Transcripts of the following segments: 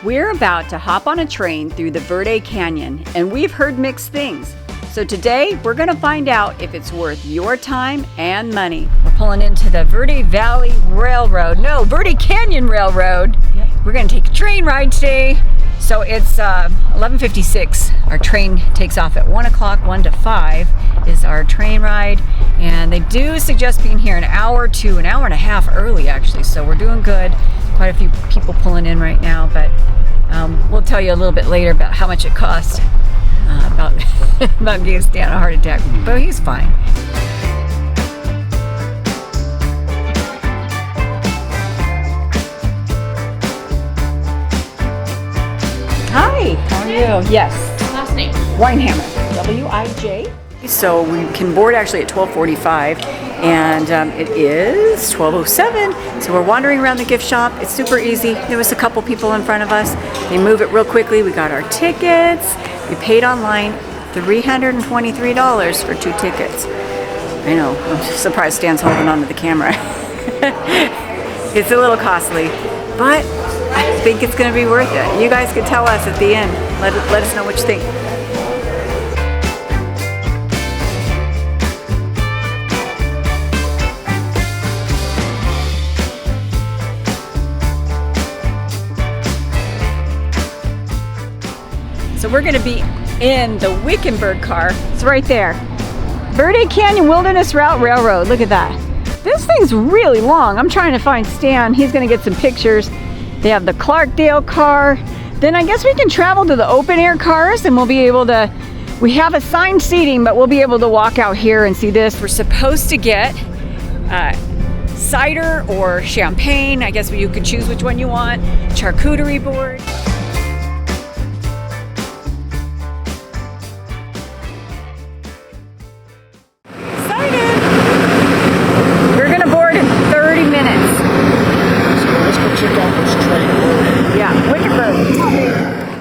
We're about to hop on a train through the Verde Canyon, and we've heard mixed things. So today, we're gonna find out if it's worth your time and money. We're pulling into the Verde Valley Railroad. No, Verde Canyon Railroad. Yep. We're gonna take a train ride today. So it's 11:56. Our train takes off at 1 o'clock, 1 to 5 is our train ride. And they do suggest being here an hour to an hour and a half early, actually. So we're doing good. Quite a few people pulling in right now, but we'll tell you a little bit later about how much it cost. About giving Stan a heart attack, but he's fine. Hi, how are you? Yes. Last name? Winehammer, W-I-J. So we can board actually at 12:45, and it is 12:07. So we're wandering around the gift shop. It's super easy. There was a couple people in front of us. They move it real quickly. We got our tickets. We paid online, $323 for 2 tickets. I know, I'm surprised Stan's holding on to the camera. It's a little costly, but I think it's gonna be worth it. You guys can tell us at the end. Let us know what you think. So we're gonna be in the Wickenburg car. It's right there. Verde Canyon Wilderness Route Railroad. Look at that. This thing's really long. I'm trying to find Stan. He's gonna get some pictures. They have the Clarkdale car. Then I guess we can travel to the open air cars and we'll be able to, we have assigned seating, but we'll be able to walk out here and see this. We're supposed to get cider or champagne. I guess you could choose which one you want. Charcuterie board.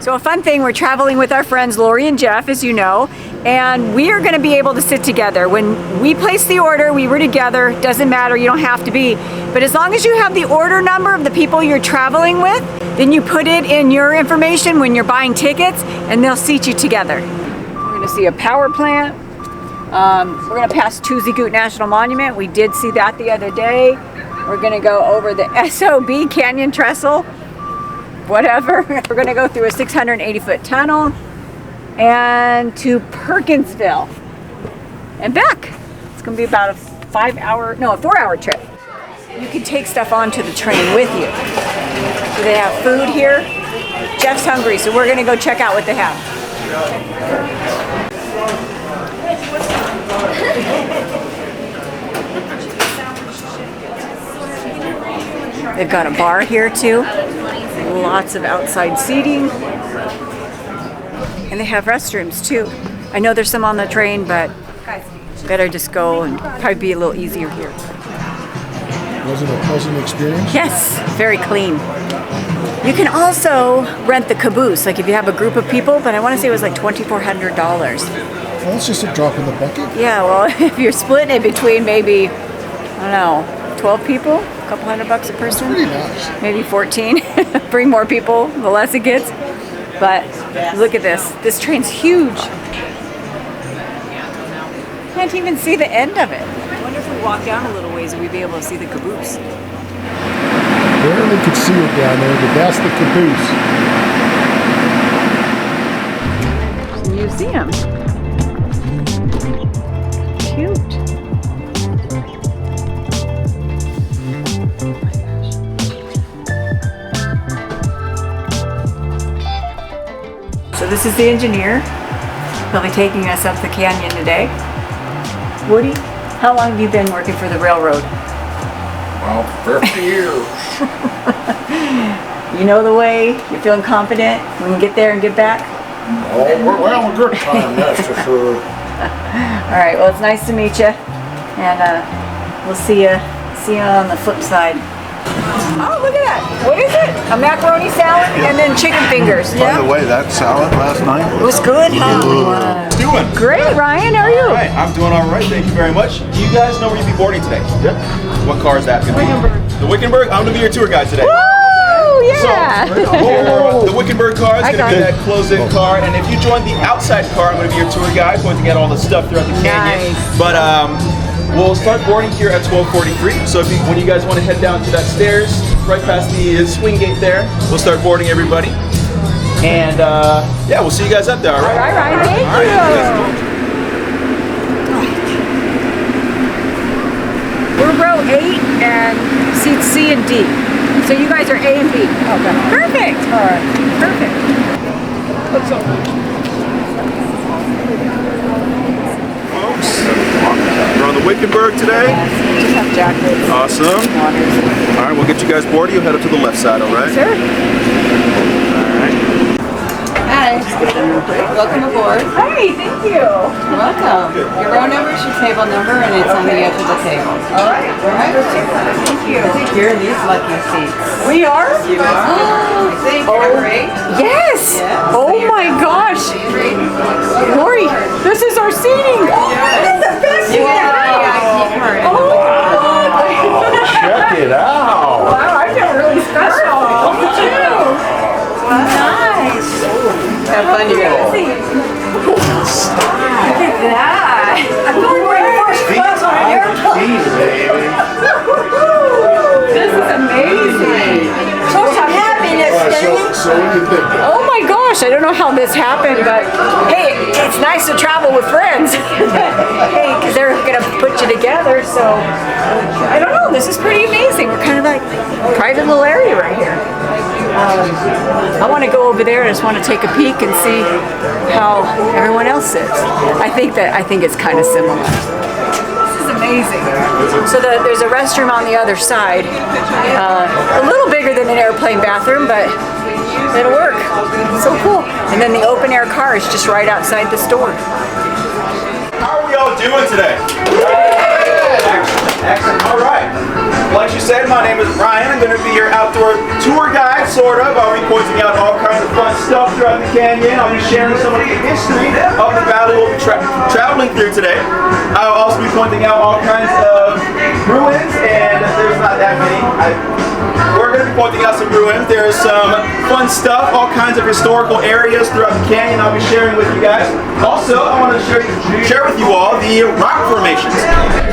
So a fun thing, we're traveling with our friends Lori and Jeff, as you know, and we are going to be able to sit together. When we place the order, we were together. Doesn't matter, you don't have to be. But as long as you have the order number of the people you're traveling with, then you put it in your information when you're buying tickets, and they'll seat you together. We're going to see a power plant. We're going to pass Tuzigoot National Monument. We did see that the other day. We're going to go over the SOB Canyon Trestle. Whatever. We're going to go through a 680-foot tunnel and to Perkinsville and back. It's going to be about a 4-hour trip. You can take stuff onto the train with you. So they have food here. Jeff's hungry, so we're going to go check out what they have. They've got a bar here too. Lots of outside seating. And they have restrooms too. I know there's some on the train, but better just go and probably be a little easier here. Was it a pleasant experience? Yes, very clean. You can also rent the caboose, like if you have a group of people, but I want to say it was like $2,400. Well, it's just a drop in the bucket. Yeah, well, if you're splitting it between maybe, I don't know, 12 people, a couple $100 a person. Pretty nice. Maybe 14. Bring more people, the less it gets. But look at this. This train's huge. Can't even see the end of it. I wonder if we walk down a little ways, we'd be able to see the caboose. Barely could see it down there, but that's the caboose. Museum. Cute. So this is the engineer. He'll be taking us up the canyon today. Woody, how long have you been working for the railroad? Well, 50 years. You know the way? You're feeling confident when you get there and get back? Oh, we're having a good time, that's for sure. All right, well, it's nice to meet you. And we'll see you on the flip side. Oh, look at that. What is it? A macaroni salad and then chicken fingers. By the way, that salad last night It was good, huh? Doing? Great, Ryan. How are you? All right, I'm doing all right. Thank you very much. Do you guys know where you'll be boarding today? Yep. What car is that going to be? Wickenburg. The Wickenburg? I'm going to be your tour guide today. Woo! yeah. So, the Wickenburg car is I going to got be it. that close-in car, and if you join the outside car, I'm going to be your tour guide, pointing out all the stuff throughout the canyon. Nice. But we'll start boarding here at 12:43. So when you guys want to head down to that stairs, right past the swing gate there, we'll start boarding everybody. And yeah, we'll see you guys up there. All right. All right, thank All right, you. We're row 8 and seats C and D. So you guys are A and B. Okay. Perfect. All right. Perfect. What's up? Folks, we're on the Wickenburg today. Just have jackets. Awesome. Waters. All right, we'll get you guys boarded. You'll head up to the left side, all right? Sure. All right. Hi, welcome aboard. Hey, thank you. Welcome. Your row number is your table number, and it's on the edge of the table. All right. Thank you. I think you're in these lucky seats. We are? You are. I think number 8. Yes. Yeah. Oh my gosh. Lori, this is our seating. This is the best You seat got ever. a key card. Oh my God. Check it out. Wow, I feel really special. Me too. Nice. Have fun, you guys. Look at that. I'm going way first class on an airplane. This is amazing. Such a happiness, So what do you think? Oh my gosh, I don't know how this happened, but hey, it's nice to travel with friends. Hey, because they're going to put you together, so I don't know, this is pretty amazing. We're kind of like a private little area right here. I want to go over there and just want to take a peek and see how everyone else sits. I think it's kind of similar. This is amazing. So there's a restroom on the other side, a little bigger than an airplane bathroom, but it'll work. So cool. And then the open air car is just right outside the store. How are we all doing today? Excellent. All right. Like you said, my name is Ryan. I'm going to be your outdoor tour guide, sort of. I'll be pointing out all kinds of fun stuff throughout the canyon. I'll be sharing some of the history of the valley we'll be traveling through today. I'll also be pointing out all kinds of ruins, and there's not that many. We're going to be pointing out some ruins. There's some fun stuff, all kinds of historical areas throughout the canyon I'll be sharing with you guys. Also, I want to share with you all the rock formations.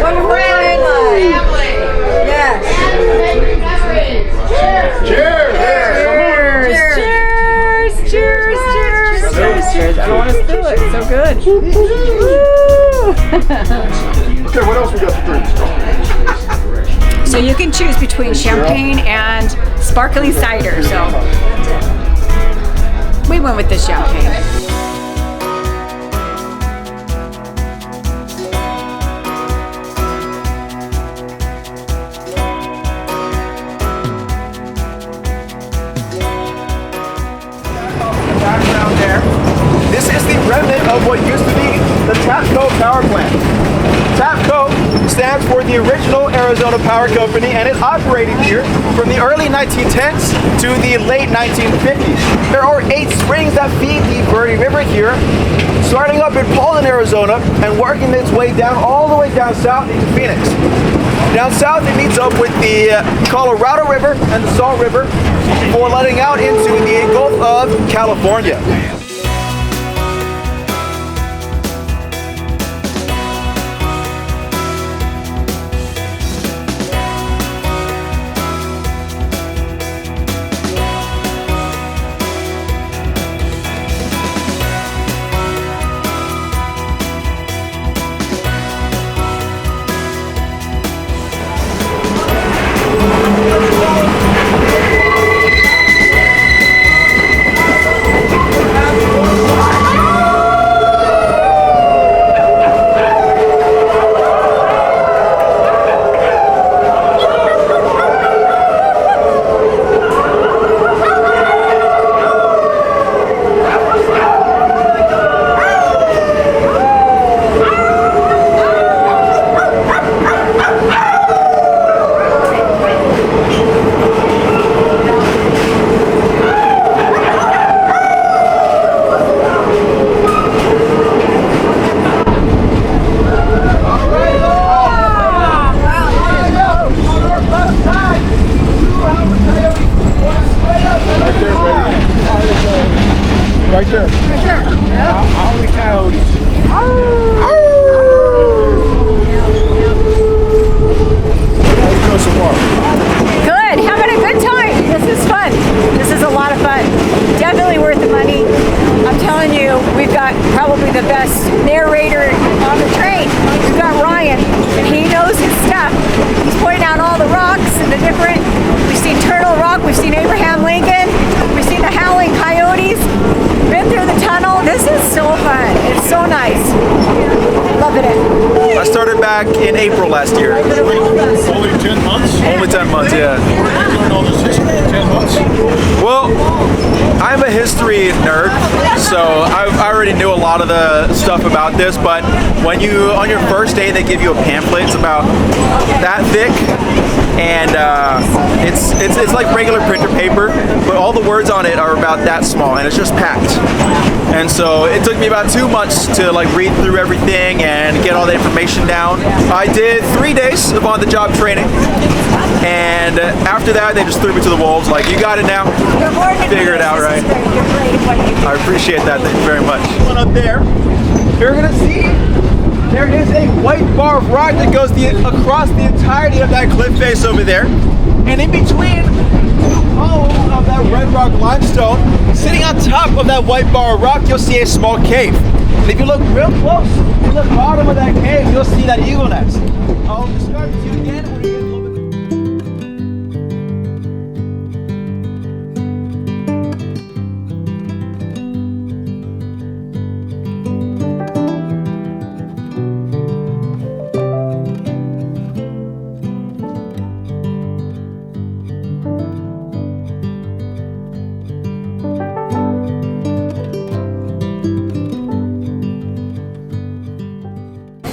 What a family! Yes. Cheers! Cheers! Cheers! Cheers! Cheers! Cheers! I don't want to spill it. It's so good. Okay, what else we got to drink? So you can choose between champagne and sparkling cider. So we went with the champagne. Background there. This is the remnant of what used to be the TAPCO power plant. TAPCO stands for the original Arizona Power Company, and it operated here from the early 1910s to the late 1950s. There are 8 springs that feed the Verde River here, starting up in Paulin, Arizona, and working its way down all the way down south into Phoenix. Down south, it meets up with the Colorado River and the Salt River before letting out into the Gulf of California. right there. Holy coyotes. So far. Good, having a good time. This is fun. This is a lot of fun. Definitely worth the money. I'm telling you, we've got probably the best narrator on the train. We've got Ryan, and he knows his stuff. He's pointing out all the rocks and the different, we've seen Turtle Rock, we've seen Abraham Lincoln, we've seen the Howling Coyotes, been through the tunnel. This is so fun. It's so nice. Loving it. I started back in April last year. Only 10 months? Only 10 months, yeah. Where did you learn all this history in 10 months? Well, I'm a history nerd, so I already knew a lot of the stuff about this, but when you, on your first day, they give you a pamphlet. It's about that thick, and it's like regular printer paper, but all the words on it are about that small, and it's just packed. And so it took me about 2 months to like read through everything and get all the information down. I did 3 days of on-the-job training, and after that they just threw me to the wolves like, you got it now, figure it out, right? I appreciate that, thank you very much. One up there, you're gonna see there is a white bar of rock that goes across the entirety of that cliff face over there, and in between columns of that red rock limestone, sitting on top of that white bar of rock, you'll see a small cave. And if you look real close, in the bottom of that cave, you'll see that eagle nest. I'll describe it to you again when we get a little bit.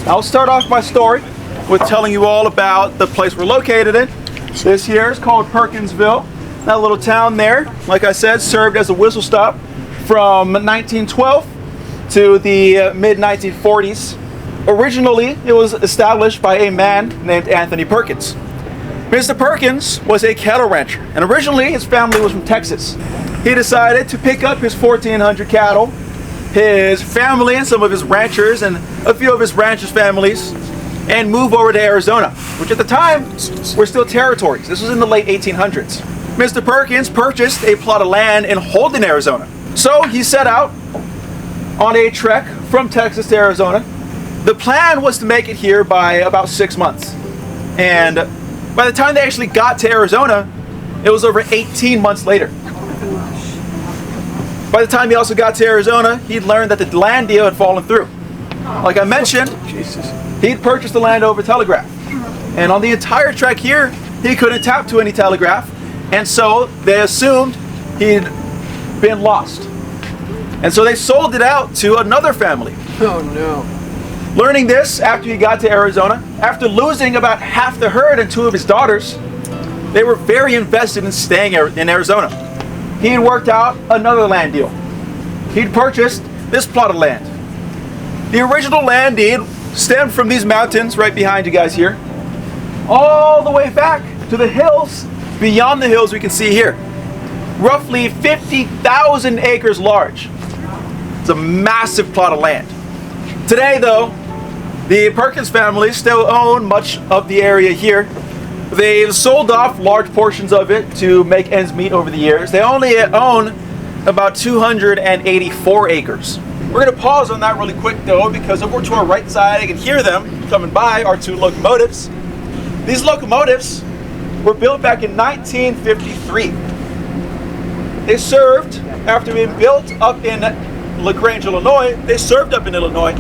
I'll start off my story with telling you all about the place we're located in. This here is called Perkinsville. That little town there, like I said, served as a whistle stop from 1912 to the mid-1940s. Originally, it was established by a man named Anthony Perkins. Mr. Perkins was a cattle rancher, and originally his family was from Texas. He decided to pick up his 1,400 cattle, his family and some of his ranchers and a few of his ranchers' families, and move over to Arizona, which at the time were still territories. This was in the late 1800s. Mr. Perkins purchased a plot of land in Holden, Arizona. So he set out on a trek from Texas to Arizona. The plan was to make it here by about 6 months. And by the time they actually got to Arizona, it was over 18 months later. By the time he also got to Arizona, he'd learned that the land deal had fallen through. Like I mentioned, he'd purchased the land over telegraph. And on the entire trek here, he couldn't tap to any telegraph. And so they assumed he'd been lost. And so they sold it out to another family. Oh no. Learning this after he got to Arizona, after losing about half the herd and 2 of his daughters, they were very invested in staying in Arizona. He had worked out another land deal. He'd purchased this plot of land. The original land deed stemmed from these mountains right behind you guys here, all the way back to the hills, beyond the hills we can see here. Roughly 50,000 acres large. It's a massive plot of land. Today though, the Perkins family still own much of the area here. They've sold off large portions of it to make ends meet over the years. They only own about 284 acres. We're going to pause on that really quick though, because over to our right side, I can hear them coming by, our 2 locomotives. These locomotives were built back in 1953. They served, after being built up in LaGrange, Illinois, they served up in Illinois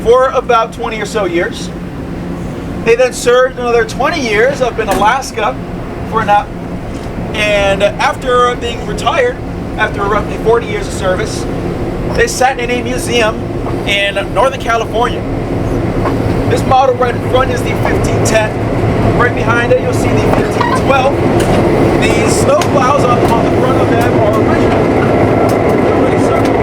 for about 20 or so years. They then served another 20 years up in Alaska for now. And after being retired, after roughly 40 years of service, they sat in a museum in Northern California. This model right in front is the 1510. Right behind it, you'll see the 1512. The snow plows on the front of them are original. They're really circled.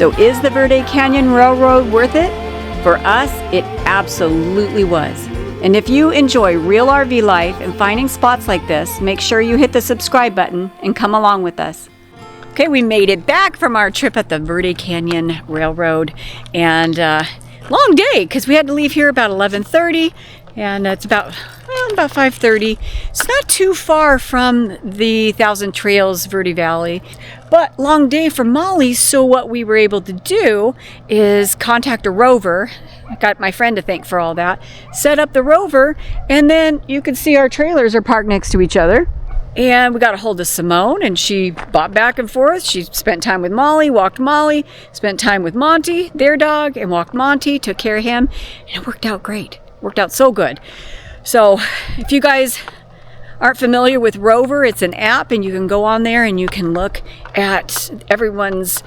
So is the Verde Canyon Railroad worth it? For us, it absolutely was. And if you enjoy real RV life and finding spots like this, make sure you hit the subscribe button and come along with us. Okay, we made it back from our trip at the Verde Canyon Railroad, and long day because we had to leave here about 11:30, and it's about 5:30. It's not too far from the Thousand Trails Verde Valley, but long day for Molly. So what we were able to do is contact a rover. I got my friend to thank for all that. Set up the rover, and then you can see our trailers are parked next to each other. And we got a hold of Simone, and she bought back and forth. She spent time with Molly, walked Molly, spent time with Monty, their dog, and walked Monty, took care of him, and it worked out great. Worked out so good. So if you guys aren't familiar with Rover, it's an app, and you can go on there and you can look at everyone's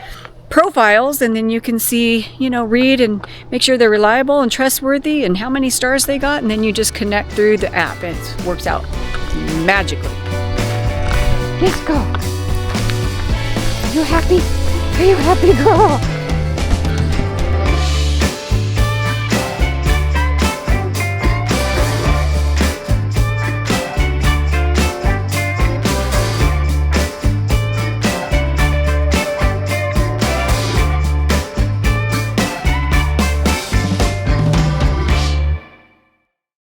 profiles, and then you can see, read and make sure they're reliable and trustworthy and how many stars they got, and then you just connect through the app, and it works out magically. Let's go. You happy? Are you happy, girl?